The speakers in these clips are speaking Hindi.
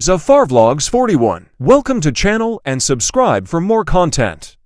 Zafar Vlogs 41. Welcome to channel and subscribe for more content.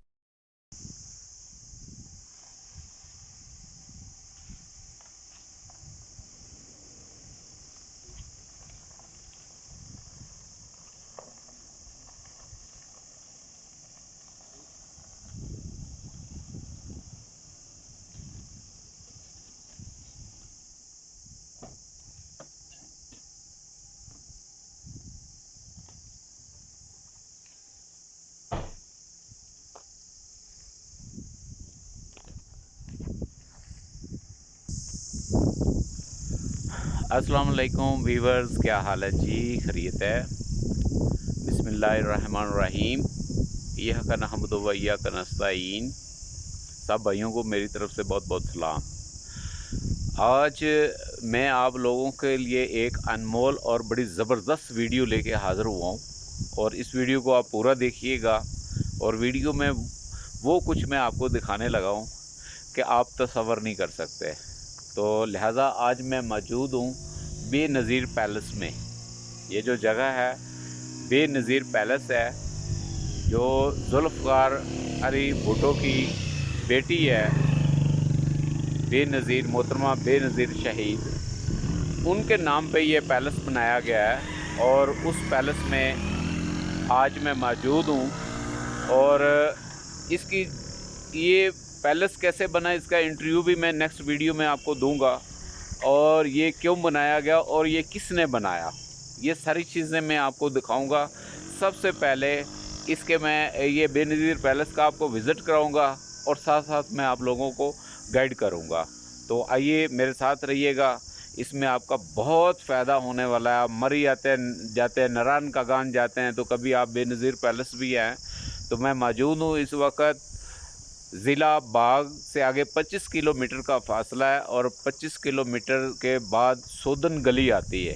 अस्सलाम वालेकुम वीवर्स, क्या हाल है जी? खैरियत है? बिस्मिल्लाहिर्रहमानिर्रहीम। यह का नहमदु व इय्याका नस्तईन। सब भाइयों को मेरी तरफ से बहुत बहुत सलाम। आज मैं आप लोगों के लिए एक अनमोल और बड़ी ज़बरदस्त वीडियो लेके हाज़िर हुआ हूँ और इस वीडियो को आप पूरा देखिएगा। और वीडियो में वो कुछ मैं आपको दिखाने लगा हूँ कि आप तसव्वुर नहीं कर सकते। तो लिहाजा आज मैं मौजूद हूँ बेनज़ीर पैलेस में। ये जो जगह है बेनज़ीर पैलेस है, जो जुल्फ़कार अली भुट्टो की बेटी है, बेनज़ीर मोहतरमा बेनज़ीर शहीद, उनके नाम पे ये पैलेस बनाया गया है। और उस पैलेस में आज मैं मौजूद हूँ और इसकी ये पैलेस कैसे बना इसका इंटरव्यू भी मैं नेक्स्ट वीडियो में आपको दूंगा, और ये क्यों बनाया गया और ये किसने बनाया, ये सारी चीज़ें मैं आपको दिखाऊंगा। सबसे पहले इसके मैं ये बेनज़ीर पैलेस का आपको विज़िट कराऊंगा और साथ साथ मैं आप लोगों को गाइड करूंगा। तो आइए मेरे साथ रहिएगा, इसमें आपका बहुत फ़ायदा होने वाला है। मरी आते जाते हैं, नारायण का गान जाते हैं, तो कभी आप बेनज़ीर पैलेस भी आएँ। तो मैं मौजूद हूँ इस वक्त ज़िला बाग से आगे 25 किलोमीटर का फासला है और 25 किलोमीटर के बाद सोदन गली आती है।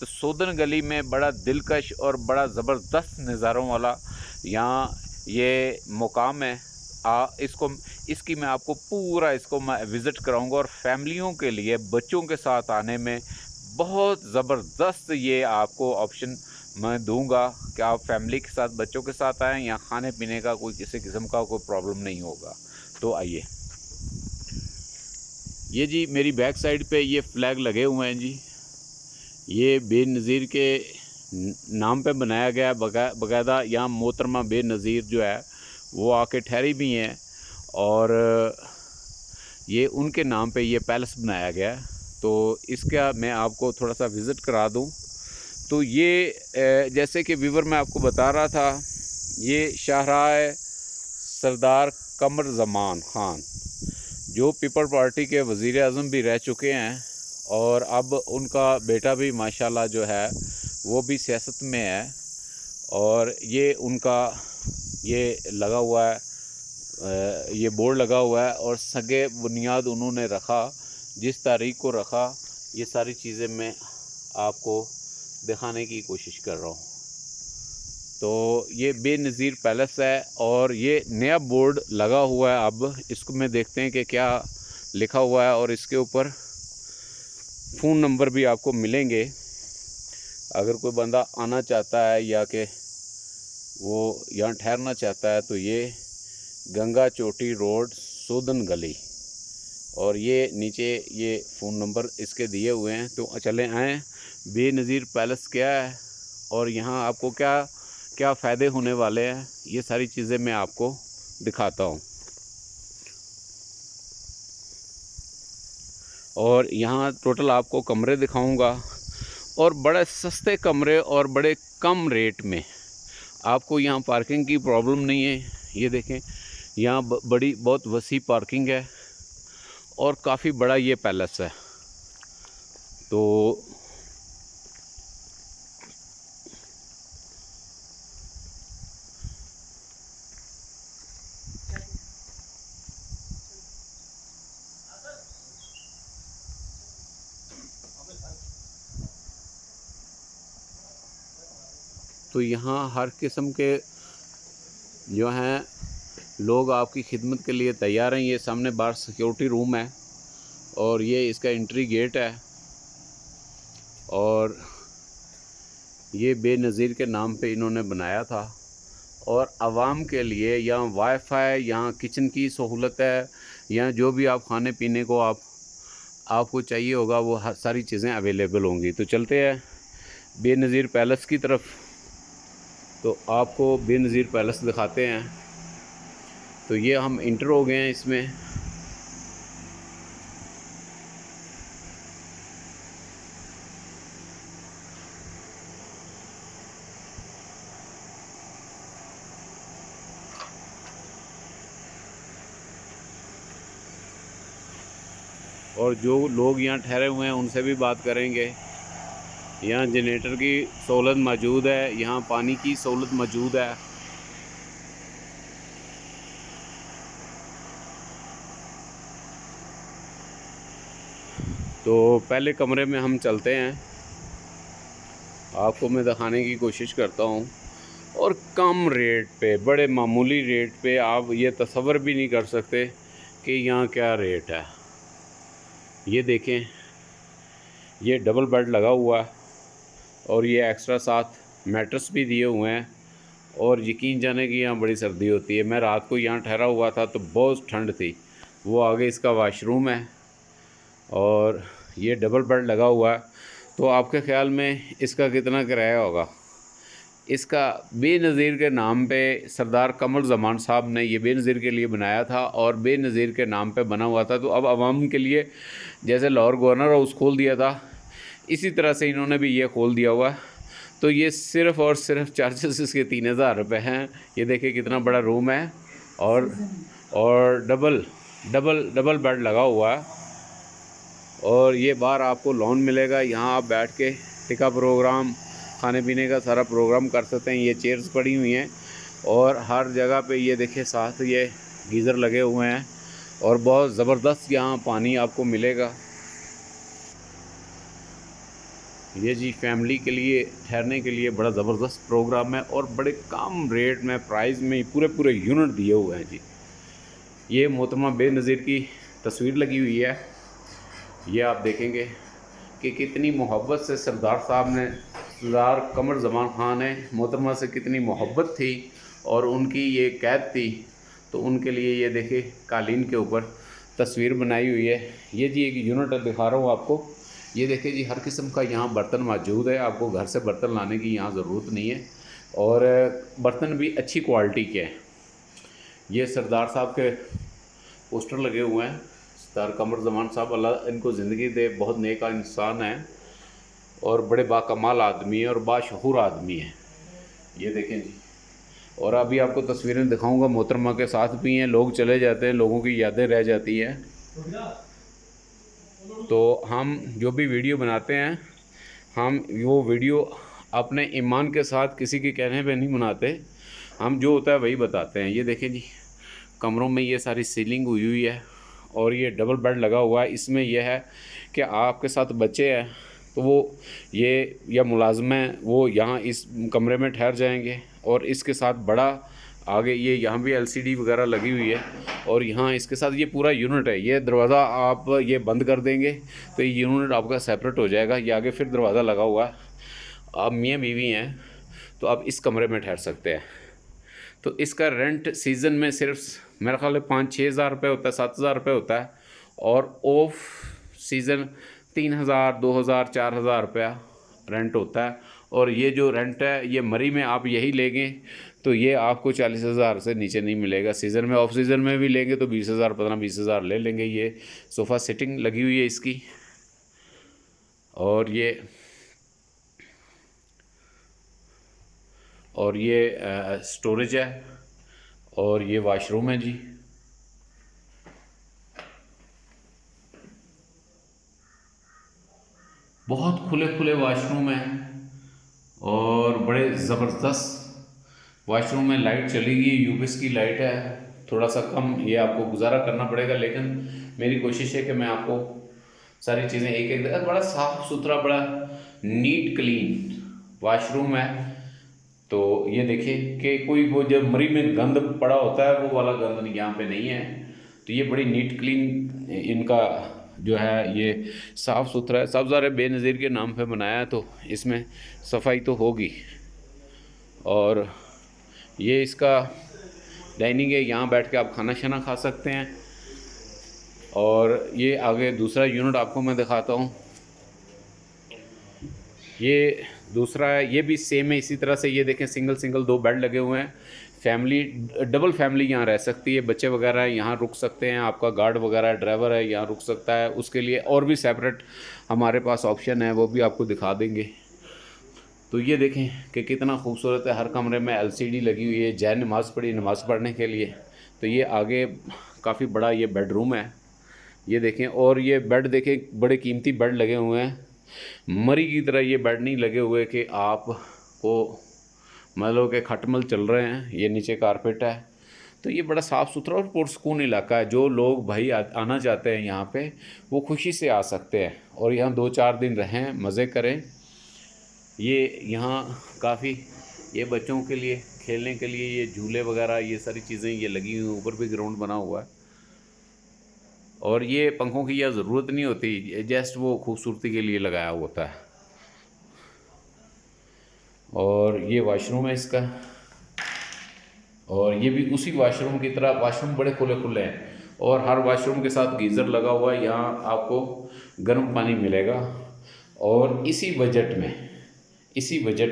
तो सोदन गली में बड़ा दिलकश और बड़ा ज़बरदस्त नज़ारों वाला यहाँ ये मुकाम है। इसकी मैं आपको पूरा इसको मैं विज़िट कराऊंगा और फैमिलियों के लिए बच्चों के साथ आने में बहुत ज़बरदस्त ये आपको ऑप्शन मैं दूंगा कि आप फैमिली के साथ बच्चों के साथ आएँ। यहाँ खाने पीने का कोई किसी किस्म का कोई प्रॉब्लम नहीं होगा। तो आइए, ये जी मेरी बैक साइड पे ये फ्लैग लगे हुए हैं जी, ये बेनज़ीर के नाम पे बनाया गया है। बाकायदा यहाँ मोहतरमा बेनज़ीर जो है वो आके ठहरी भी हैं और ये उनके नाम पे ये पैलेस बनाया गया है। तो इसका मैं आपको थोड़ा सा विज़िट करा दूँ। तो ये जैसे कि व्यूवर मैं आपको बता रहा था, ये शाहराह सरदार कमर ज़मान ख़ान जो पीपल पार्टी के वज़ीर आज़म भी रह चुके हैं और अब उनका बेटा भी माशाल्लाह जो है वो भी सियासत में है। और ये उनका ये लगा हुआ है, ये बोर्ड लगा हुआ है और सगे बुनियाद उन्होंने रखा, जिस तारीख को रखा, ये सारी चीज़ें मैं आपको दिखाने की कोशिश कर रहा हूँ। तो ये बेनज़ीर पैलेस है और ये नया बोर्ड लगा हुआ है। अब इसको में देखते हैं कि क्या लिखा हुआ है और इसके ऊपर फ़ोन नंबर भी आपको मिलेंगे अगर कोई बंदा आना चाहता है या कि वो यहाँ ठहरना चाहता है। तो ये गंगा चोटी रोड सोदन गली, और ये नीचे ये फ़ोन नंबर इसके दिए हुए हैं। तो चले आएँ, बेनज़ीर पैलेस क्या है और यहाँ आपको क्या क्या फ़ायदे होने वाले हैं, ये सारी चीज़ें मैं आपको दिखाता हूँ। और यहाँ टोटल आपको कमरे दिखाऊंगा और बड़े सस्ते कमरे और बड़े कम रेट में आपको यहाँ पार्किंग की प्रॉब्लम नहीं है। ये देखें, यहाँ बड़ी बहुत वसी पार्किंग है और काफ़ी बड़ा ये पैलेस है। तो यहाँ हर किस्म के जो हैं लोग आपकी खिदमत के लिए तैयार हैं। ये सामने बाहर सिक्योरिटी रूम है और ये इसका एंट्री गेट है। और ये बेनज़ीर के नाम पे इन्होंने बनाया था और आवाम के लिए यहाँ वाईफाई, यहाँ किचन की सहूलत है, यहाँ जो भी आप खाने पीने को आपको चाहिए होगा वो हर सारी चीज़ें अवेलेबल होंगी। तो चलते हैं बेनज़ीर पैलेस की तरफ, तो आपको बेनज़ीर पैलेस दिखाते हैं। तो ये हम इंटर हो गए हैं इसमें। और जो लोग यहाँ ठहरे हुए हैं उनसे भी बात करेंगे। यहाँ जनरेटर की सहूलत मौजूद है, यहाँ पानी की सहूलत मौजूद है। तो पहले कमरे में हम चलते हैं, आपको मैं दिखाने की कोशिश करता हूँ। और कम रेट पे, बड़े मामूली रेट पे, आप ये तसव्वुर भी नहीं कर सकते कि यहाँ क्या रेट है। ये देखें, ये डबल बेड लगा हुआ है और ये एक्स्ट्रा साथ मैट्रेस भी दिए हुए हैं। और यकीन जाने कि यहाँ बड़ी सर्दी होती है। मैं रात को यहाँ ठहरा हुआ था तो बहुत ठंड थी। वो आगे इसका वाशरूम है और ये डबल बेड लगा हुआ है। तो आपके ख़्याल में इसका कितना किराया होगा? इसका बेनज़ीर के नाम पे सरदार कमर ज़मान साहब ने ये बेनज़ीर के लिए बनाया था और बेनज़ीर के नाम पे बना हुआ था। तो अब आवाम के लिए जैसे लाहौर गवर्नर हाउस खोल दिया था, इसी तरह से इन्होंने भी ये खोल दिया हुआ है। तो ये सिर्फ़ और सिर्फ चार्जेस इसके 3000 रुपये हैं। ये देखिए कितना बड़ा रूम है और डबल बेड लगा हुआ है। और ये बाहर आपको लॉन मिलेगा, यहाँ आप बैठ के टिका प्रोग्राम, खाने पीने का सारा प्रोग्राम कर सकते हैं। ये चेयर्स पड़ी हुई हैं और हर जगह पे ये देखिए साथ ये गीज़र लगे हुए हैं और बहुत ज़बरदस्त यहाँ पानी आपको मिलेगा। ये जी फैमिली के लिए ठहरने के लिए बड़ा ज़बरदस्त प्रोग्राम है और बड़े कम रेट में, प्राइस में पूरे यूनिट दिए हुए हैं जी। ये मोहतरमा बेनज़ीर की तस्वीर लगी हुई है। ये आप देखेंगे कि कितनी मोहब्बत से सरदार साहब ने, सरदार कमर ज़मान ख़ान ने मोहतरमा से कितनी मोहब्बत थी और उनकी ये कैद थी। तो उनके लिए ये देखिए कालीन के ऊपर तस्वीर बनाई हुई है। ये जी एक यूनिट दिखा रहा हूँ आपको। ये देखिए जी हर किस्म का यहाँ बर्तन मौजूद है। आपको घर से बर्तन लाने की यहाँ ज़रूरत नहीं है और बर्तन भी अच्छी क्वालिटी के हैं। ये सरदार साहब के पोस्टर लगे हुए हैं। सरदार कमर ज़मान साहब, अल्लाह इनको ज़िंदगी दे, बहुत नेक इंसान है और बड़े बाकमाल आदमी है और बाशऊर आदमी है। ये देखें जी। और अभी आपको तस्वीरें दिखाऊंगा, मोहतरमा के साथ भी हैं। लोग चले जाते हैं, लोगों की यादें रह जाती हैं। तो हम जो भी वीडियो बनाते हैं, हम वो वीडियो अपने ईमान के साथ किसी के कहने पे नहीं बनाते, हम जो होता है वही बताते हैं। ये देखें जी, कमरों में ये सारी सीलिंग हुई है और ये डबल बेड लगा हुआ है। इसमें यह है कि आपके साथ बच्चे हैं तो वो ये या मुलाज़िम हैं, वो यहाँ इस कमरे में ठहर जाएंगे। और इसके साथ बड़ा आगे ये यहाँ भी LCD वगैरह लगी हुई है और यहाँ इसके साथ ये पूरा यूनिट है। ये दरवाज़ा आप ये बंद कर देंगे तो ये यूनिट आपका सेपरेट हो जाएगा। ये आगे फिर दरवाज़ा लगा हुआ है। आप मियाँ बीवी हैं तो आप इस कमरे में ठहर सकते हैं। तो इसका रेंट सीज़न में सिर्फ मेरा ख्याल है 5-6 हज़ार रुपये होता है, 7 हज़ार रुपये होता है। और ऑफ सीज़न 3,000, 2,000, 4,000 रुपया रेंट होता है। और ये जो रेंट है ये मरी में आप यही लेंगे तो ये आपको 40,000 से नीचे नहीं मिलेगा। सीज़न में, ऑफ सीज़न में भी लेंगे तो 20,000, 15-20 हज़ार ले लेंगे। ये सोफ़ा सेटिंग लगी हुई है इसकी। और ये स्टोरेज है और ये वाशरूम है जी। बहुत खुले खुले वाशरूम हैं और बड़े ज़बरदस्त वाशरूम में। लाइट चलेगी, यूपीएस की लाइट है। थोड़ा सा कम ये आपको गुजारा करना पड़ेगा, लेकिन मेरी कोशिश है कि मैं आपको सारी चीज़ें एक एक बड़ा साफ़ सुथरा, बड़ा नीट क्लीन वाशरूम है। तो ये देखिए कि कोई वो जब मरी में गंद पड़ा होता है वो वाला गंद यहाँ पे नहीं है। तो ये बड़ी नीट क्लीन इनका जो है ये साफ़ सुथरा है। सब ज़ाहिर बेनज़ीर के नाम पे बनाया है तो इसमें सफाई तो होगी। और ये इसका डाइनिंग है, यहाँ बैठ के आप खाना शाना खा सकते हैं। और ये आगे दूसरा यूनिट आपको मैं दिखाता हूँ। ये दूसरा है, ये भी सेम है इसी तरह से। ये देखें सिंगल 2 बेड लगे हुए हैं। फैमिली, डबल फैमिली यहाँ रह सकती है। बच्चे वगैरह यहाँ रुक सकते हैं, आपका गार्ड वगैरह ड्राइवर है यहाँ रुक सकता है। उसके लिए और भी सेपरेट हमारे पास ऑप्शन है, वो भी आपको दिखा देंगे। तो ये देखें कि कितना खूबसूरत है। हर कमरे में LCD लगी हुई है। जय नमाज़ पढ़ी नमाज़ पढ़ने के लिए। तो ये आगे काफ़ी बड़ा ये बेडरूम है, ये देखें। और ये बेड देखें, बड़े कीमती बेड लगे हुए हैं। मरी की तरह ये बेड नहीं लगे हुए कि आपको मतलब कि खटमल चल रहे हैं। ये नीचे कारपेट है। तो ये बड़ा साफ़ सुथरा और पुरसकून इलाका है। जो लोग भाई आना चाहते हैं यहाँ पे, वो खुशी से आ सकते हैं और यहाँ 2-4 दिन रहें, मज़े करें। ये यहाँ काफ़ी ये बच्चों के लिए खेलने के लिए ये झूले वगैरह ये सारी चीज़ें ये लगी हुई। ऊपर भी ग्राउंड बना हुआ है। और ये पंखों की यह ज़रूरत नहीं होती, जस्ट वो खूबसूरती के लिए लगाया होता है। और ये वॉशरूम है इसका। और ये भी उसी वॉशरूम की तरह, वॉशरूम बड़े खुले खुले हैं और हर वॉशरूम के साथ गीज़र लगा हुआ है। यहाँ आपको गर्म पानी मिलेगा और इसी बजट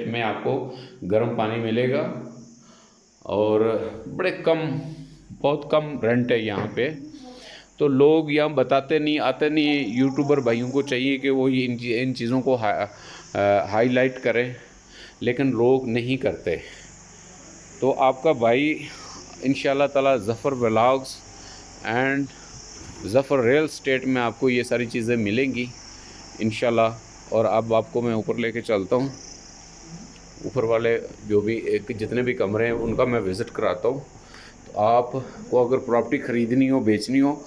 में आपको गर्म पानी मिलेगा। और बड़े कम, बहुत कम रेंट है यहाँ पे। तो लोग यहाँ बताते नहीं, आते नहीं। यूट्यूबर भाइयों को चाहिए कि वो इन चीज़ों को हाईलाइट करें, लेकिन लोग नहीं करते। तो आपका भाई इंशाल्लाह ताला Zafar vlogs and Zafar real estate में आपको ये सारी चीज़ें मिलेंगी इंशाल्लाह। और अब आपको मैं ऊपर लेके चलता हूँ। ऊपर वाले जो भी जितने भी कमरे हैं उनका मैं विज़िट कराता हूँ। तो आपको अगर प्रॉपर्टी ख़रीदनी हो, बेचनी हो,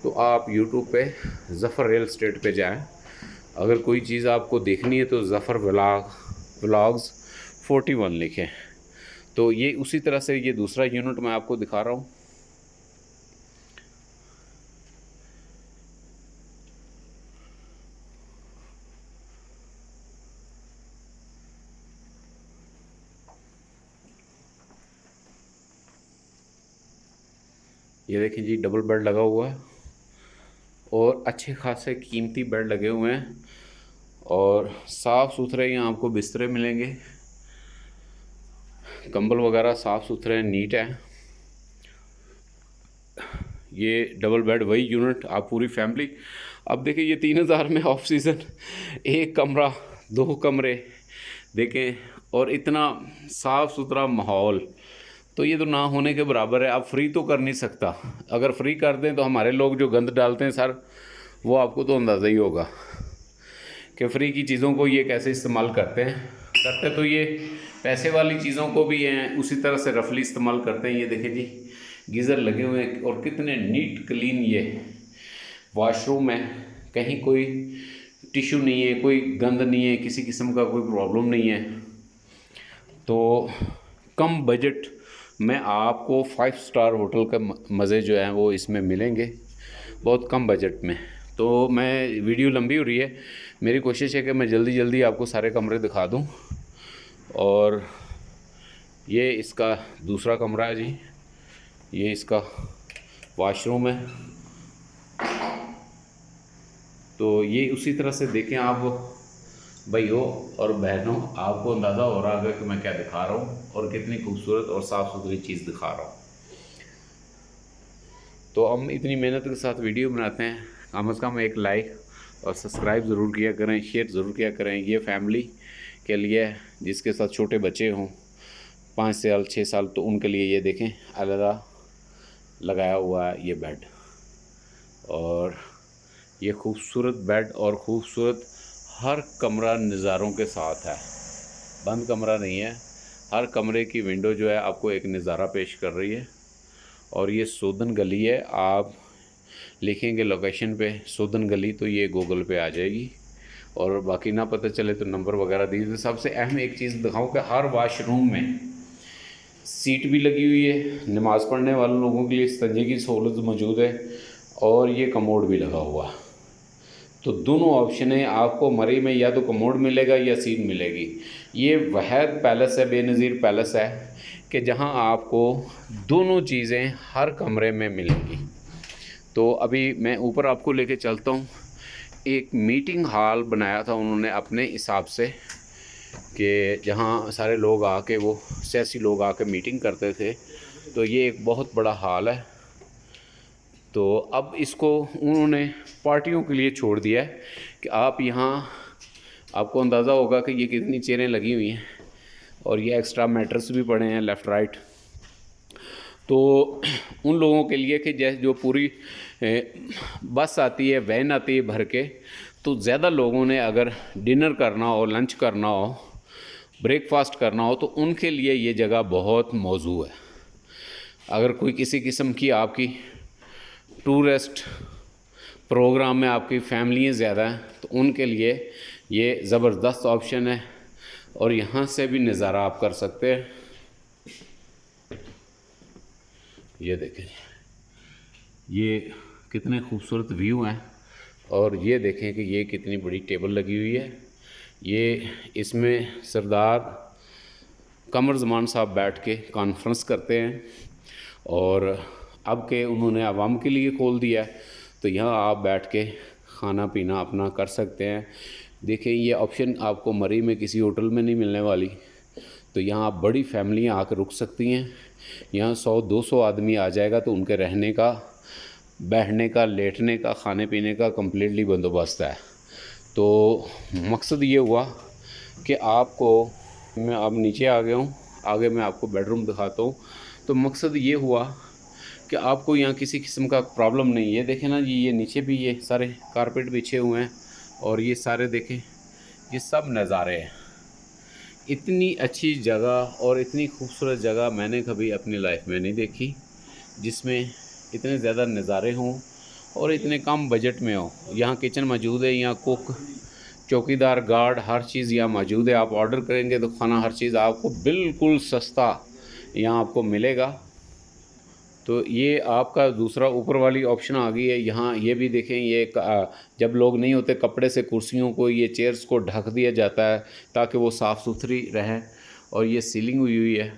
तो आप यूट्यूब पे ज़फ़र रियल एस्टेट पे जाएं। अगर कोई चीज़ आपको देखनी है तो ज़फ़र व्लॉग्स 41 लिखें। तो ये उसी तरह से ये दूसरा यूनिट मैं आपको दिखा रहा हूँ। ये देखें जी, डबल बेड लगा हुआ है और अच्छे खासे कीमती बेड लगे हुए हैं और साफ़ सुथरे यहाँ आपको बिस्तरे मिलेंगे। कंबल वगैरह साफ़ सुथरे नीट है। ये डबल बेड वही यूनिट, आप पूरी फैमिली। अब देखिए ये 3000 में ऑफ सीज़न 1 कमरा 2 कमरे देखें और इतना साफ़ सुथरा माहौल, तो ये तो ना होने के बराबर है। आप फ्री तो कर नहीं सकता। अगर फ्री कर दें तो हमारे लोग जो गंद डालते हैं सर, वो आपको तो अंदाज़ा ही होगा कि फ्री की चीज़ों को ये कैसे इस्तेमाल करते तो ये पैसे वाली चीज़ों को भी हैं उसी तरह से रफली इस्तेमाल करते हैं। ये देखें जी, गीज़र लगे हुए हैं और कितने नीट क्लीन ये वॉशरूम है। कहीं कोई टिश्यू नहीं है, कोई गंद नहीं है, किसी किस्म का कोई प्रॉब्लम नहीं है। तो कम बजट में आपको 5 स्टार होटल का मज़े जो हैं वो इसमें मिलेंगे, बहुत कम बजट में। तो मैं वीडियो लंबी हो रही है, मेरी कोशिश है कि मैं जल्दी आपको सारे कमरे दिखा दूं। और ये इसका दूसरा कमरा है जी, ये इसका वॉशरूम है। तो ये उसी तरह से देखें आप भाइयों और बहनों, आपको अंदाज़ा हो रहा है कि मैं क्या दिखा रहा हूँ और कितनी खूबसूरत और साफ़ सुथरी चीज़ दिखा रहा हूँ। तो हम इतनी मेहनत के साथ वीडियो बनाते हैं, कम से कम एक लाइक और सब्सक्राइब ज़रूर किया करें, शेयर ज़रूर किया करें। ये फैमिली के लिए जिसके साथ छोटे बच्चे हों 5 साल 6 साल, तो उनके लिए ये देखें अलग लगाया हुआ है ये बेड। और ये खूबसूरत बेड और ख़ूबसूरत हर कमरा नज़ारों के साथ है, बंद कमरा नहीं है। हर कमरे की विंडो जो है आपको एक नज़ारा पेश कर रही है। और ये सोदन गली है, आप लिखेंगे लोकेशन पे सोदन गली तो ये गूगल पे आ जाएगी। और बाकी ना पता चले तो नंबर वगैरह दीजिए। सबसे अहम एक चीज़ दिखाऊं कि हर वाशरूम में सीट भी लगी हुई है, नमाज़ पढ़ने वाले लोगों के लिए इस्तंजे की सहूलत मौजूद है और ये कमोड भी लगा हुआ। तो दोनों ऑप्शन है, आपको मरी में या तो कमोड मिलेगा या सीट मिलेगी। ये वहद पैलेस है, बेनज़ीर पैलेस है कि जहाँ आपको दोनों चीज़ें हर कमरे में मिलेंगी। तो अभी मैं ऊपर आपको लेके चलता हूँ। एक मीटिंग हॉल बनाया था उन्होंने अपने हिसाब से कि जहाँ सारे लोग आके, वो सियासी लोग आके मीटिंग करते थे। तो ये एक बहुत बड़ा हॉल है। तो अब इसको उन्होंने पार्टियों के लिए छोड़ दिया है कि आप यहाँ, आपको अंदाज़ा होगा कि ये कितनी चेयरें लगी हुई हैं और ये एक्स्ट्रा मैटर्स भी पड़े हैं लेफ़्ट राइट। तो उन लोगों के लिए कि जैसे जो पूरी बस आती है, वैन आती है भर के, तो ज़्यादा लोगों ने अगर डिनर करना हो, लंच करना हो, ब्रेकफास्ट करना हो, तो उनके लिए ये जगह बहुत मौजू है। अगर कोई किसी किस्म की आपकी टूरिस्ट प्रोग्राम में आपकी फैमिलियाँ ज़्यादा हैं, तो उनके लिए ये ज़बरदस्त ऑप्शन है। और यहाँ से भी नज़ारा आप कर सकते हैं। ये देखें, ये कितने खूबसूरत व्यू हैं। और ये देखें कि ये कितनी बड़ी टेबल लगी हुई है। ये इसमें सरदार कमर ज़मान साहब बैठ के कॉन्फ्रेंस करते हैं और अब के उन्होंने आवाम के लिए खोल दिया है, तो यहाँ आप बैठ के खाना पीना अपना कर सकते हैं। देखें, ये ऑप्शन आपको मरी में किसी होटल में नहीं मिलने वाली। तो यहाँ आप बड़ी फैमिलियाँ आकर रुक सकती हैं। यहाँ 100-200 आदमी आ जाएगा तो उनके रहने का, बैठने का, लेटने का, खाने पीने का कम्प्लीटली बंदोबस्त है। तो मकसद ये हुआ कि आपको, मैं अब नीचे आ गया हूँ, आगे मैं आपको बेडरूम दिखाता हूँ। तो मकसद ये हुआ कि आपको यहाँ किसी किस्म का प्रॉब्लम नहीं है। देखें ना जी, ये नीचे भी ये सारे कारपेट बिछे हुए हैं और ये सारे देखें, ये सब नज़ारे हैं। इतनी अच्छी जगह और इतनी खूबसूरत जगह मैंने कभी अपनी लाइफ में नहीं देखी, जिसमें इतने ज़्यादा नज़ारे हों और इतने कम बजट में हो। यहाँ किचन मौजूद है, यहाँ कुक, चौकीदार, गार्ड, हर चीज़ यहाँ मौजूद है। आप ऑर्डर करेंगे तो खाना, हर चीज़ आपको बिल्कुल सस्ता यहाँ आपको मिलेगा। तो ये आपका दूसरा ऊपर वाली ऑप्शन आ गई है। यहाँ ये भी देखें, ये जब लोग नहीं होते, कपड़े से कुर्सियों को, ये चेयर्स को ढक दिया जाता है ताकि वो साफ़ सुथरी रहें। और ये सीलिंग हुई हुई है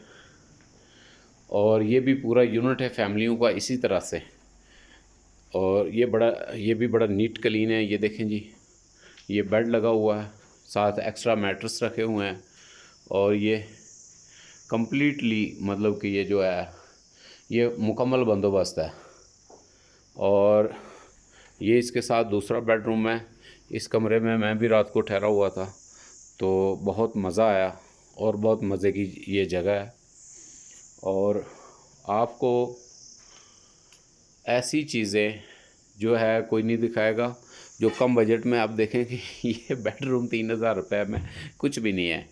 और ये भी पूरा यूनिट है फैमिलियों का इसी तरह से। और ये भी बड़ा नीट क्लीन है। ये देखें जी, ये बेड लगा हुआ है, साथ एक्स्ट्रा मैट्रेस रखे हुए हैं और ये कम्प्लीटली मतलब कि ये जो है ये मुकम्मल बंदोबस्त है। और ये इसके साथ दूसरा बेडरूम है। इस कमरे में मैं भी रात को ठहरा हुआ था, तो बहुत मज़ा आया और बहुत मज़े की ये जगह है। और आपको ऐसी चीज़ें जो है कोई नहीं दिखाएगा जो कम बजट में। आप देखें कि ये बेडरूम 3000 रुपये में कुछ भी नहीं है।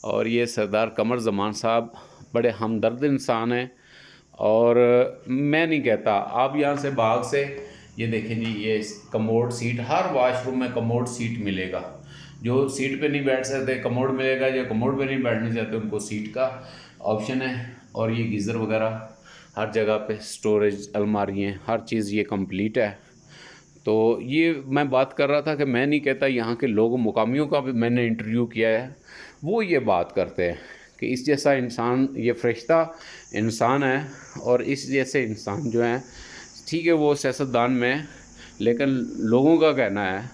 और ये सरदार कमर ज़मान साहब बड़े हमदर्द इंसान हैं। और मैं नहीं कहता, आप यहाँ से बाग से ये देखें जी, ये कमोड सीट, हर वाशरूम में कमोड सीट मिलेगा। जो सीट पे नहीं बैठ सकते, कमोड मिलेगा। जो कमोड पे नहीं बैठना चाहते, उनको सीट का ऑप्शन है। और ये गीज़र वगैरह हर जगह पे, स्टोरेज, अलमारियाँ, हर चीज़ ये कंप्लीट है। तो ये मैं बात कर रहा था कि मैं नहीं कहता, यहाँ के लोगों, मुकामियों का भी मैंने इंटरव्यू किया है, वो ये बात करते हैं कि इस जैसा इंसान, ये फरिश्ता इंसान है। और इस जैसे इंसान जो हैं, ठीक है वो सियासतदान में, लेकिन लोगों का कहना है,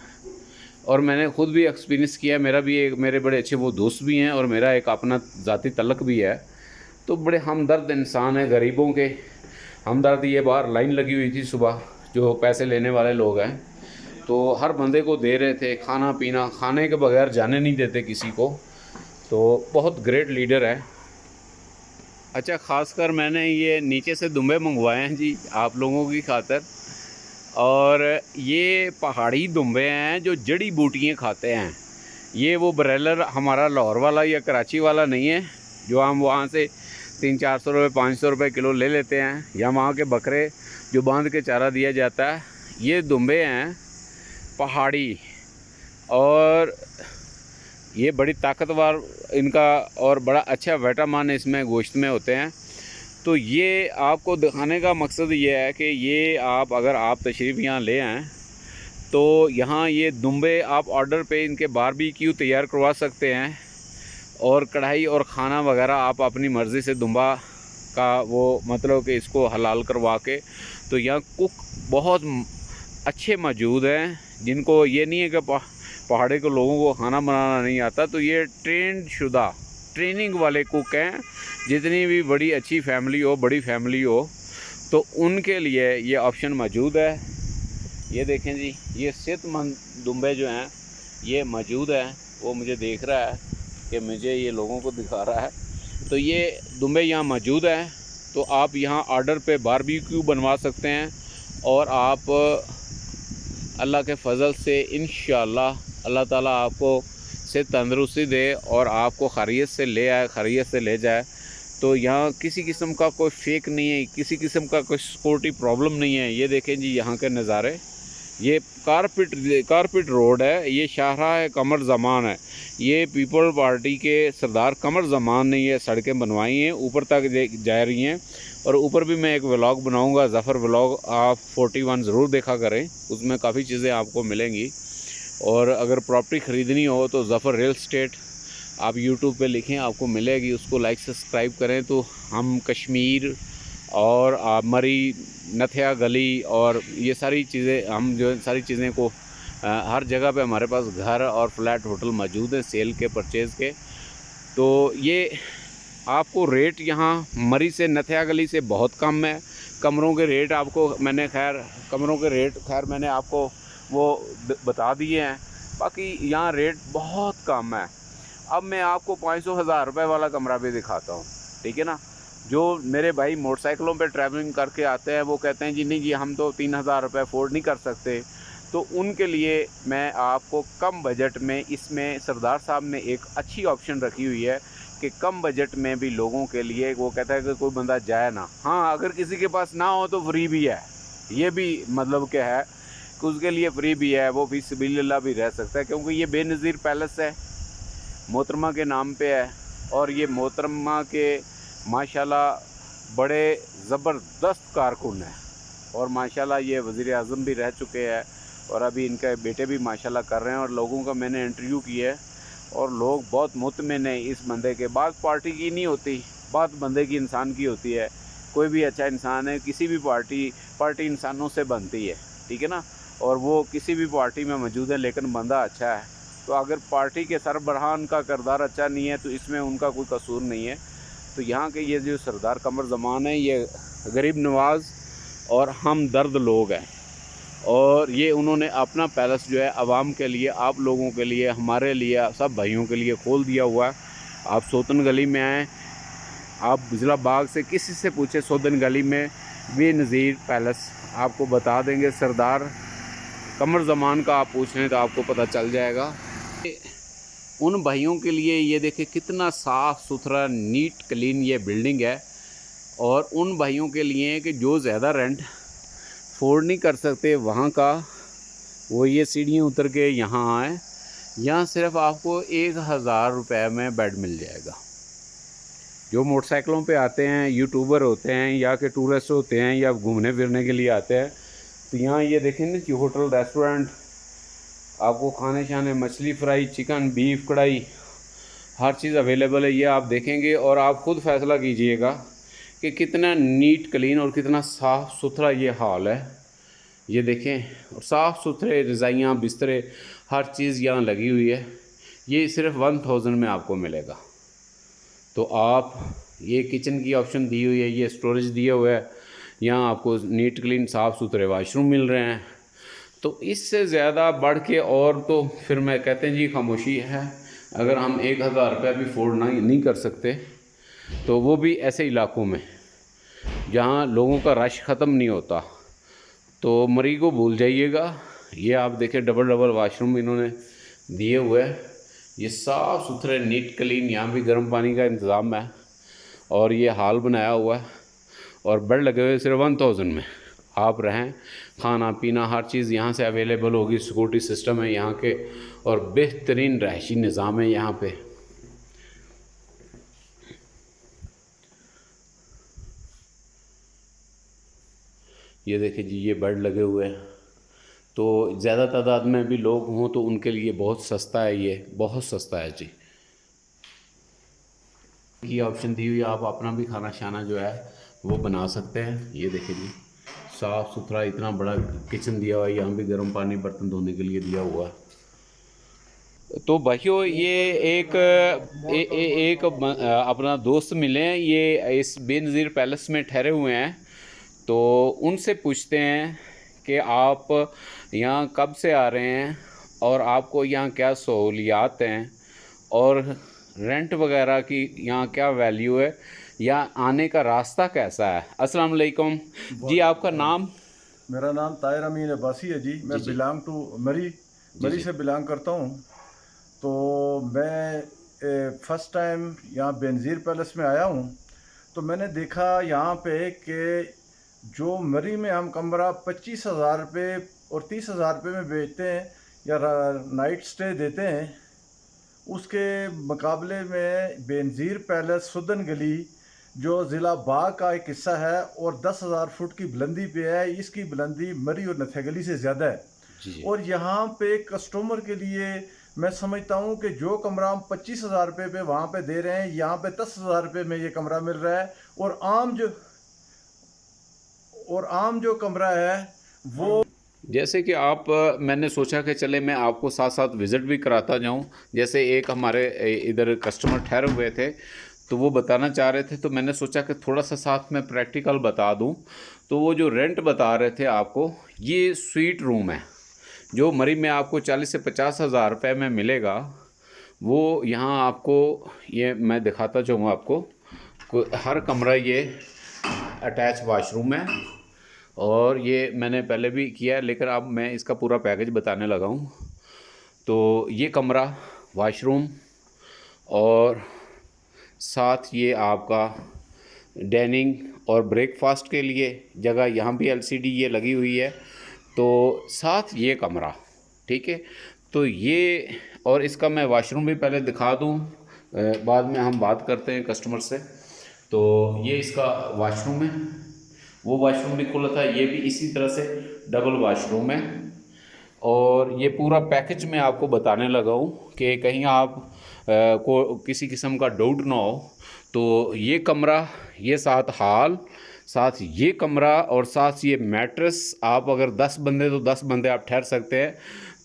और मैंने ख़ुद भी एक्सपीरियंस किया है, मेरा भी एक, मेरे बड़े अच्छे वो दोस्त भी हैं और मेरा एक अपना ज़ाती तल्लक भी है, तो बड़े हमदर्द इंसान है, गरीबों के हमदर्द। ये बाहर लाइन लगी हुई थी सुबह, जो पैसे लेने वाले लोग हैं, तो हर बंदे को दे रहे थे खाना पीना, खाने के बगैर जाने नहीं देते किसी को। तो बहुत ग्रेट लीडर है। अच्छा, ख़ासकर मैंने ये नीचे से दुम्बे मंगवाए हैं जी आप लोगों की खातिर। और ये पहाड़ी दुम्बे हैं जो जड़ी बूटियाँ खाते हैं। ये वो ब्रेलर हमारा लाहौर वाला या कराची वाला नहीं है, जो हम वहाँ से 300-400 रुपये 500 रुपये किलो ले लेते हैं, या वहाँ के बकरे जो बांध के चारा दिया जाता है। ये दुम्बे हैं पहाड़ी, और ये बड़ी ताकतवर इनका और बड़ा अच्छा विटामिन इसमें गोश्त में होते हैं। तो ये आपको दिखाने का मकसद ये है कि ये आप, अगर आप तशरीफ़ यहाँ ले आएँ तो यहाँ ये दुम्बे आप ऑर्डर पे इनके बारबेक्यू तैयार करवा सकते हैं, और कढ़ाई और खाना वगैरह आप अपनी मर्ज़ी से दुम्बा का वो मतलब कि इसको हलाल करवा के। तो यहाँ कुक बहुत अच्छे मौजूद हैं, जिनको ये नहीं है कि पहाड़ी के लोगों को खाना बनाना नहीं आता। तो ये ट्रेनिंग वाले कुक हैं। जितनी भी बड़ी अच्छी फैमिली हो, बड़ी फैमिली हो, तो उनके लिए ये ऑप्शन मौजूद है। ये देखें जी, ये सेहतमंद दुम्बे जो हैं ये मौजूद हैं। वो मुझे देख रहा है कि मुझे ये लोगों को दिखा रहा है। तो ये दुम्बे यहाँ मौजूद हैं। तो आप यहाँ ऑर्डर पे बारबेक्यू बनवा सकते हैं, और आप अल्लाह के फ़ज़ल से इंशाअल्लाह अल्लाह ताला आपको से तंदरुस्ती दे और आपको खैरियत से ले आए, खैरियत से ले जाए। तो यहाँ किसी किस्म का कोई फेक नहीं है, किसी किस्म का कोई सिक्योरिटी प्रॉब्लम नहीं है। ये देखें जी यहाँ के नज़ारे, ये कारपेट रोड है, ये शाहराह कमर ज़मान है। ये पीपल पार्टी के सरदार कमर ज़मान ने ये सड़कें बनवाई हैं, ऊपर तक जा रही हैं। और ऊपर भी मैं एक व्लॉग बनाऊंगा, ज़फ़र व्लॉग, आप 41 ज़रूर देखा करें, उसमें काफ़ी चीज़ें आपको मिलेंगी। और अगर प्रॉपर्टी ख़रीदनी हो तो ज़फ़र रियल स्टेट आप यूट्यूब पे लिखें, आपको मिलेगी। उसको लाइक सब्सक्राइब करें। तो हम कश्मीर और मरी, नथिया गली और ये सारी चीज़ें, हम जो सारी चीज़ें को हर जगह पे हमारे पास घर और फ्लैट होटल मौजूद हैं सेल के, परचेज़ के। तो ये आपको रेट यहाँ मरी से नथिया गली से बहुत कम है। कमरों के रेट मैंने आपको वो बता दिए हैं। बाकी यहाँ रेट बहुत कम है। अब मैं आपको 500-1000 रुपये वाला कमरा भी दिखाता हूँ, ठीक है ना। जो मेरे भाई मोटरसाइकिलों पे ट्रैवलिंग करके आते हैं वो कहते हैं जी नहीं जी हम तो 3000 रुपये अफोर्ड नहीं कर सकते। तो उनके लिए मैं आपको कम बजट में, इसमें सरदार साहब ने एक अच्छी ऑप्शन रखी हुई है कि कम बजट में भी लोगों के लिए, वो कहता है कि कोई बंदा जाए ना। हाँ, अगर किसी के पास ना हो तो फ्री भी है, ये भी मतलब क्या है कि उसके लिए फ्री भी है, वो फी सबिलिल्लाह भी रह सकता है। क्योंकि ये बेनज़ीर पैलेस है, मोहतरमा के नाम पे है। और ये मोहतरमा के माशाल्लाह बड़े ज़बरदस्त कारकुन हैं, और माशाल्लाह ये वज़ीर आज़म भी रह चुके हैं, और अभी इनके बेटे भी माशाल्लाह कर रहे हैं। और लोगों का मैंने इंटरव्यू किया है, और लोग बहुत मुतमिन हैं इस बंदे के। बात पार्टी की नहीं होती, बात बंदे की, इंसान की होती है। कोई भी अच्छा इंसान है, किसी भी पार्टी इंसानों से बनती है, ठीक है ना। और वो किसी भी पार्टी में मौजूद है, लेकिन बंदा अच्छा है। तो अगर पार्टी के सरबराहान का किरदार अच्छा नहीं है तो इसमें उनका कोई कसूर नहीं है। तो यहाँ के ये जो सरदार कमर ज़मान है, ये गरीब नवाज और हमदर्द लोग हैं। और ये उन्होंने अपना पैलेस जो है आवाम के लिए, आप लोगों के लिए, हमारे लिए, सब भाइयों के लिए खोल दिया हुआ है। आप सोतन गली में आएँ, आप बिजला बाग से किसी से पूछे, सोतन गली में बेनज़ीर पैलेस आपको बता देंगे। सरदार कमर ज़मान का आप पूछ लें तो आपको पता चल जाएगा। उन भाइयों के लिए ये देखें कितना साफ़ सुथरा, नीट क्लीन ये बिल्डिंग है। और उन भाइयों के लिए कि जो ज़्यादा रेंट अफोर्ड नहीं कर सकते, वहाँ का वो ये सीढ़ियाँ उतर के यहाँ आए। यहाँ सिर्फ आपको 1000 रुपये में बेड मिल जाएगा। जो मोटरसाइकिलों पे आते हैं, यूट्यूबर होते हैं या के टूरिस्ट होते हैं या घूमने फिरने के लिए आते हैं, तो यहाँ ये देखें ना कि होटल, रेस्टोरेंट, आपको खाने शाने, मछली फ्राई, चिकन, बीफ कढ़ाई, हर चीज़ अवेलेबल है। ये आप देखेंगे और आप ख़ुद फैसला कीजिएगा कि कितना नीट क्लीन और कितना साफ़ सुथरा ये हाल है। ये देखें, और साफ़ सुथरे रज़ाइयाँ, बिस्तरे, हर चीज़ यहाँ लगी हुई है। ये सिर्फ 1000 में आपको मिलेगा। तो आप, ये किचन की ऑप्शन दी हुई है, ये स्टोरेज दिया हुआ है, यहाँ आपको नीट क्लीन साफ़ सुथरे वाशरूम मिल रहे हैं। तो इससे ज़्यादा बढ़ के और तो फिर मैं कहते हैं जी खामोशी है। अगर हम 1000 रुपये भी अफोर्ड नहीं कर सकते, तो वो भी ऐसे इलाकों में जहाँ लोगों का रश ख़त्म नहीं होता, तो मरी को भूल जाइएगा। ये आप देखें डबल वाशरूम इन्होंने दिए हुए हैं, ये साफ़ सुथरे नीट क्लीन, यहाँ भी गर्म पानी का इंतज़ाम है, और ये हाल बनाया हुआ है, और बेड लगे हुए सिर्फ 1000 में आप रहें। खाना पीना हर चीज़ यहाँ से अवेलेबल होगी, सिक्योरिटी सिस्टम है यहाँ के, और बेहतरीन रहायशी निज़ाम है यहाँ पे। ये देखिए जी, ये बेड लगे हुए हैं। तो ज़्यादा तादाद में भी लोग हों तो उनके लिए बहुत सस्ता है, ये बहुत सस्ता है जी। की ऑप्शन दी हुई है, आप अपना भी खाना शाना जो है वो बना सकते हैं। ये देखिए जी, साफ़ सुथरा इतना बड़ा किचन दिया हुआ है, यहाँ भी गर्म पानी बर्तन धोने के लिए दिया हुआ है। तो भाइयों ये एक अपना दोस्त मिले हैं, ये इस बेनज़ीर पैलेस में ठहरे हुए हैं। तो उनसे पूछते हैं कि आप यहाँ कब से आ रहे हैं और आपको यहाँ क्या सहूलियात हैं और रेंट वगैरह की यहाँ क्या वैल्यू है, या आने का रास्ता कैसा है। अस्सलाम वालेकुम जी, आपका नाम? मेरा नाम ताहिर अमीन अब्बासी है जी। मैं बिलोंग टू मरी से बिलोंग करता हूँ। तो मैं फ़र्स्ट टाइम यहाँ बेनज़ीर पैलेस में आया हूँ। तो मैंने देखा यहाँ पे कि जो मरी में हम कमरा 25,000 रुपये और 30,000 रुपये में बेचते हैं या नाइट स्टे देते हैं, उसके मुकाबले में बेनज़ीर पैलेस सुदन गली जो ज़िला बाग का एक हिस्सा है और 10,000 फुट की बुलंदी पे है, इसकी बुलंदी मरी और नथे गली से ज़्यादा है। और यहाँ पे कस्टमर के लिए मैं समझता हूँ कि जो कमरा हम 25,000 रुपये पे वहाँ पे दे रहे हैं, यहाँ पे 10,000 रुपये में ये कमरा मिल रहा है। और आम जो कमरा है वो, जैसे कि आप, मैंने सोचा कि चले मैं आपको साथ साथ विज़िट भी कराता जाऊं। जैसे एक हमारे इधर कस्टमर ठहरे हुए थे तो वो बताना चाह रहे थे, तो मैंने सोचा कि थोड़ा सा साथ में प्रैक्टिकल बता दूं। तो वो जो रेंट बता रहे थे आपको, ये स्वीट रूम है जो मरी में आपको 40 से 50,000 रुपये में मिलेगा। वो यहाँ आपको, ये मैं दिखाता जाऊँगा आपको, हर कमरा ये अटैच वाशरूम है। और ये मैंने पहले भी किया है, लेकिन अब मैं इसका पूरा पैकेज बताने लगा हूँ। तो ये कमरा, वाशरूम और साथ ये आपका डाइनिंग और ब्रेकफास्ट के लिए जगह, यहाँ भी LCD ये लगी हुई है। तो साथ ये कमरा, ठीक है। तो ये, और इसका मैं वाशरूम भी पहले दिखा दूँ, बाद में हम बात करते हैं कस्टमर से। तो ये इसका वाशरूम है, वो वाशरूम भी खुला था, ये भी इसी तरह से डबल वाशरूम है। और ये पूरा पैकेज मैं आपको बताने लगा हूँ कि कहीं आप को किसी किस्म का डाउट ना हो। तो ये कमरा, ये साथ हाल, साथ ये कमरा और साथ ये मैट्रेस, आप अगर 10 बंदे तो 10 बंदे आप ठहर सकते हैं।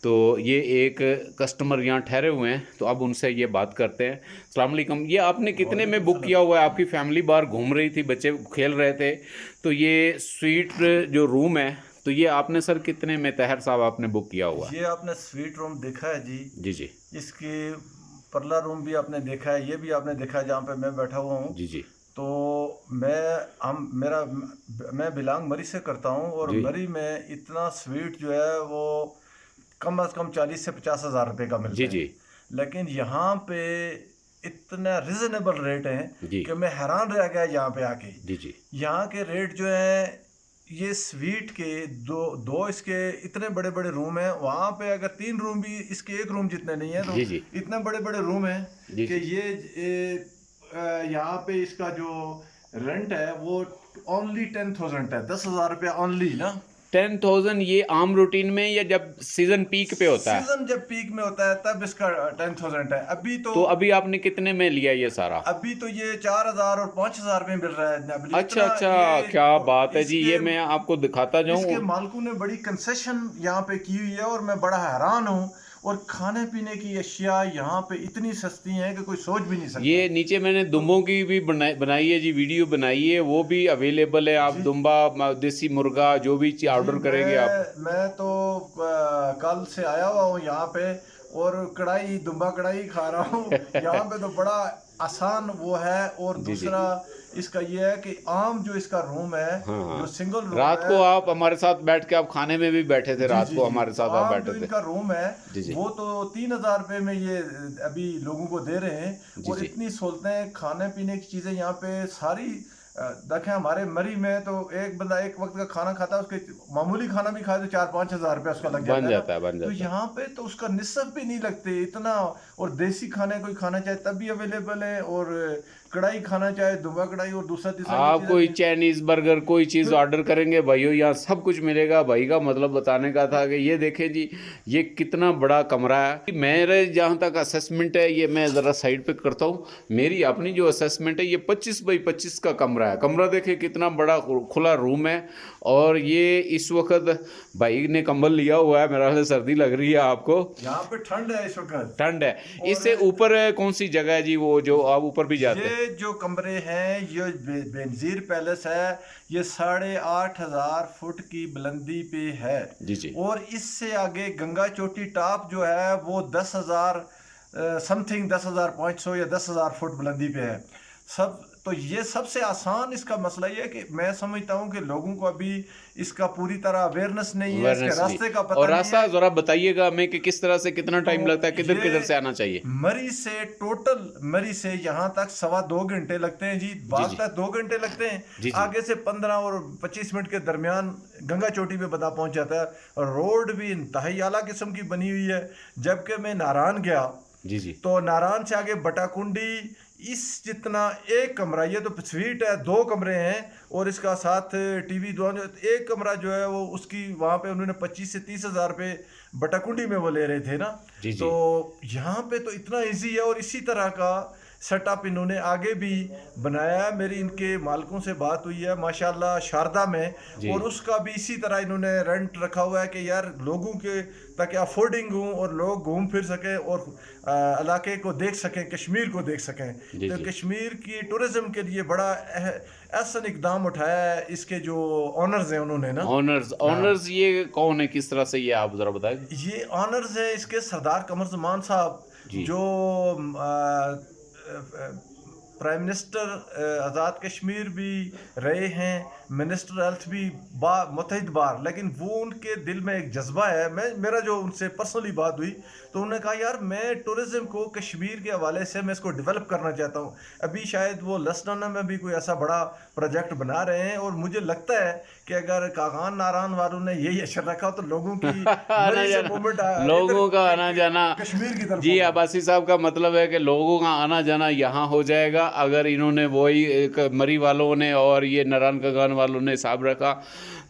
तो ये एक कस्टमर यहाँ ठहरे हुए हैं, तो अब उनसे ये बात करते हैं। अस्सलाम वालेकुम, ये आपने कितने में बुक किया हुआ है? आपकी फैमिली बाहर घूम रही थी, बच्चे खेल रहे थे, तो ये स्वीट जो रूम है, तो ये आपने सर कितने में, ताहिर साहब, आपने बुक किया हुआ? ये आपने स्वीट रूम देखा है जी? जी जी। इसके परला रूम भी आपने देखा है, ये भी आपने देखा है जहाँ पे मैं बैठा हुआ हूँ। जी जी। तो मैं बिलोंग मरी से करता हूँ और मरी में इतना स्वीट जो है वो कम से कम 40 से 50,000 रुपये का मिलता है। जी। लेकिन यहाँ पे इतना रिजनेबल रेट है कि मैं हैरान रह गया यहाँ पे आके। जी जी। यहाँ के रेट जो है, ये स्वीट के दो इसके इतने बड़े बड़े रूम हैं, वहाँ पे अगर 3 रूम भी इसके 1 रूम जितने नहीं है, तो जी जी। इतने बड़े बड़े रूम हैं कि ये यहाँ पे इसका जो रेंट है वो ओनली 10,000 है, 10,000 रुपया ओनली ना। 10,000 ये आम रूटीन में, या जब सीजन पीक पे होता है? सीजन जब पीक में होता है तब इसका 10,000 है। अभी तो अभी आपने कितने में लिया ये सारा? अभी तो ये 4,000 और 5,000 में मिल रहा है। अच्छा, क्या बात है जी। ये मैं आपको दिखाता जाऊँ, इसके मालिकों ने बड़ी कंसेशन यहाँ पे की हुई है और मैं बड़ा हैरान हूँ। और खाने पीने की अशिया यहाँ पे इतनी सस्ती हैं कि कोई सोच भी नहीं सकता। ये नीचे मैंने दुम्बों की भी बनाई है जी, वीडियो बनाई है, वो भी अवेलेबल है। आप दुम्बा, देसी मुर्गा, जो भी ऑर्डर करेंगे आप। मैं तो कल से आया हुआ हूँ यहाँ पे और दुम्बा कढ़ाई खा रहा हूँ। यहाँ पे तो बड़ा आसान वो है। और दूसरा इसका ये है कि आम जो इसका रूम है, जो सिंगल रूम रात को आप हमारे साथ बैठ के, आप खाने में भी बैठे थे रात को हमारे साथ, आप बैठे थे। इनका रूम है वो तो 3,000 रुपये में ये अभी लोगों को दे रहे हैं। और इतनी सहूलतें, खाने पीने की चीज़ें यहाँ पे सारी देखें। हमारे मरी में तो एक बंदा एक वक्त का खाना खाता है, उसके मामूली खाना भी खाए तो 4-5 हज़ार रुपया उसका लग जाता है। तो यहाँ पे तो उसका निस्फ भी नहीं लगते इतना। और देसी खाने कोई खाना चाहे तब भी अवेलेबल है। और कढ़ाई खाना चाहे दुबा कढ़ाई, और दूसरा तीसरा आप ये कोई चीज़ें- चाइनीज बर्गर कोई चीज़ ऑर्डर करेंगे भाइयों यहाँ सब कुछ मिलेगा। भाई का मतलब बताने का था कि ये देखें जी ये कितना बड़ा कमरा है। मेरे जहाँ तक असेसमेंट है, ये मैं ज़रा साइड पे करता हूँ, मेरी अपनी जो असेसमेंट है ये 25 बाई 25 का कमरा है। कमरा देखें कितना बड़ा खुला रूम है। और ये इस वक्त भाई ने कंबल लिया हुआ है, मेरा ख्याल सर्दी लग रही है आपको। यहाँ पे ठंड है इस वक्त, ठंड है। इससे ऊपर कौन सी जगह है जी वो जो आप ऊपर भी जाते हैं? ये जो कमरे हैं, ये बेनजीर पैलेस है, ये 8,500 फुट की बुलंदी पे है जी जी। और इससे आगे गंगा चोटी टॉप जो है वो 10,000 समथिंग 10,500 या 10,000 फुट बुलंदी पे है सब। तो ये सबसे आसान इसका मसला ये है कि मैं समझता हूँ कि लोगों को अभी इसका पूरी तरह अवेयरनेस नहीं है, इसके रास्ते का पता और नहीं रास्ता है। जरा बताइएगा हमें कि किस तरह से कितना टाइम लगता है, किधर ये किधर से आना चाहिए? मरी से टोटल मरी से यहाँ तक 2.25 घंटे लगते हैं जी, बाग तक 2 घंटे लगते हैं जी। आगे से 15 और 25 मिनट के दरमियान गंगा चोटी पे बंदा पहुंच जाता है। और रोड भी इंतहाई आला किस्म की बनी हुई है। जबकि मैं नारायण गया जी जी। तो नारायण से आगे बटाकुंडी इस जितना एक कमरा, ये तो स्वीट है, 2 कमरे हैं और इसका साथ टीवी दो, एक कमरा जो है वो उसकी वहाँ पे उन्होंने 25 से 30 हज़ार पे बटाकुंडी में वो ले रहे थे ना। जी जी। तो यहाँ पे तो इतना इजी है और इसी तरह का सेटअप इन्होंने आगे भी बनाया है। मेरी इनके मालिकों से बात हुई है माशाल्लाह शारदा में, और उसका भी इसी तरह इन्होंने रेंट रखा हुआ है कि यार लोगों के ताकि अफोर्डिंग हो और लोग घूम फिर सकें और इलाके को देख सकें, कश्मीर को देख सकें। तो कश्मीर की टूरिज्म के लिए बड़ा ऐसा इकदाम उठाया है इसके जो ऑनर्स हैं उन्होंने ना। ऑनर्स ये कौन है, किस तरह से, ये आप जरा बताएं। ये ऑनर्स है इसके सरदार कमर ज़मान साहब जो प्राइम मिनिस्टर आज़ाद कश्मीर भी रहे हैं, मिनिस्टर हेल्थ भी मुतहिद बार, लेकिन वो उनके दिल में एक जज्बा है। मेरा जो उनसे पर्सनली बात हुई तो उन्होंने कहा यार मैं टूरिज़्म को कश्मीर के हवाले से मैं इसको डेवलप करना चाहता हूँ। अभी शायद वो लसडाना में भी कोई ऐसा बड़ा प्रोजेक्ट बना रहे हैं और मुझे लगता है कि अगर कागान नारायण वालों ने यही अशर रखा तो लोगों की लोगों का आना जाना कश्मीर की तरफ जी। अब्बासी साहब का मतलब है कि लोगों का आना जाना यहाँ हो जाएगा अगर इन्होंने वही मरी वालों ने और ये नारायण कागान वालों ने हिसाब रखा।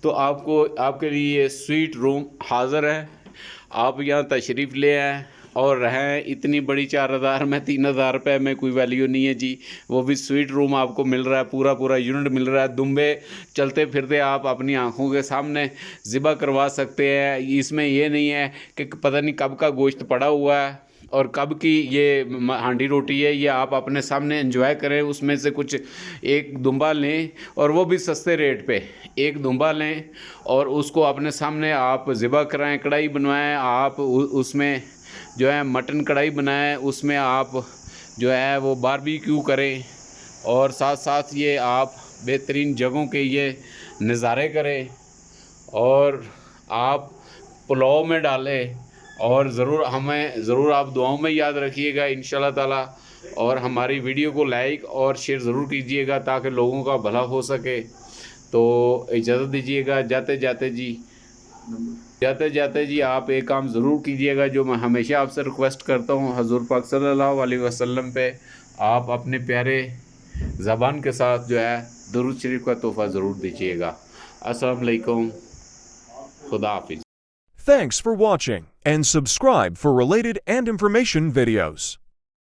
तो आपको आपके लिए स्वीट रूम हाज़िर है, आप यहाँ तशरीफ़ ले आएँ और रहें। इतनी बड़ी 4,000 में 3,000 रुपये में कोई वैल्यू नहीं है जी। वो भी स्वीट रूम आपको मिल रहा है, पूरा यूनिट मिल रहा है। दुम्बे चलते फिरते आप अपनी आंखों के सामने ज़िबा करवा सकते हैं। इसमें ये नहीं है कि पता नहीं कब का गोश्त पड़ा हुआ है और कब की ये हांडी रोटी है, ये आप अपने सामने एंजॉय करें। उसमें से कुछ एक दुम्बा लें और वो भी सस्ते रेट पे एक दुम्बा लें और उसको अपने सामने आप ज़िबा कराएं, कढ़ाई बनवाएं। आप उसमें जो है मटन कढ़ाई बनाएं, उसमें आप जो है वो बारबेक्यू करें और साथ साथ ये आप बेहतरीन जगहों के ये नज़ारे करें और आप पुलाव में डालें। और ज़रूर आप दुआओं में याद रखिएगा इंशाल्लाह ताला। और हमारी वीडियो को लाइक और शेयर ज़रूर कीजिएगा ताकि लोगों का भला हो सके। तो इजाज़त दीजिएगा। जाते जाते जी आप एक काम ज़रूर कीजिएगा जो मैं हमेशा आपसे रिक्वेस्ट करता हूँ, हुज़ूर पाक सल्लल्लाहु अलैहि वसल्लम पे आप अपने प्यारे ज़बान के साथ जो है दुरूद शरीफ का तोहफ़ा ज़रूर दीजिएगा। अस्सलाम वालेकुम, खुदा हाफिज़। Thanks for watching and subscribe for related and information videos.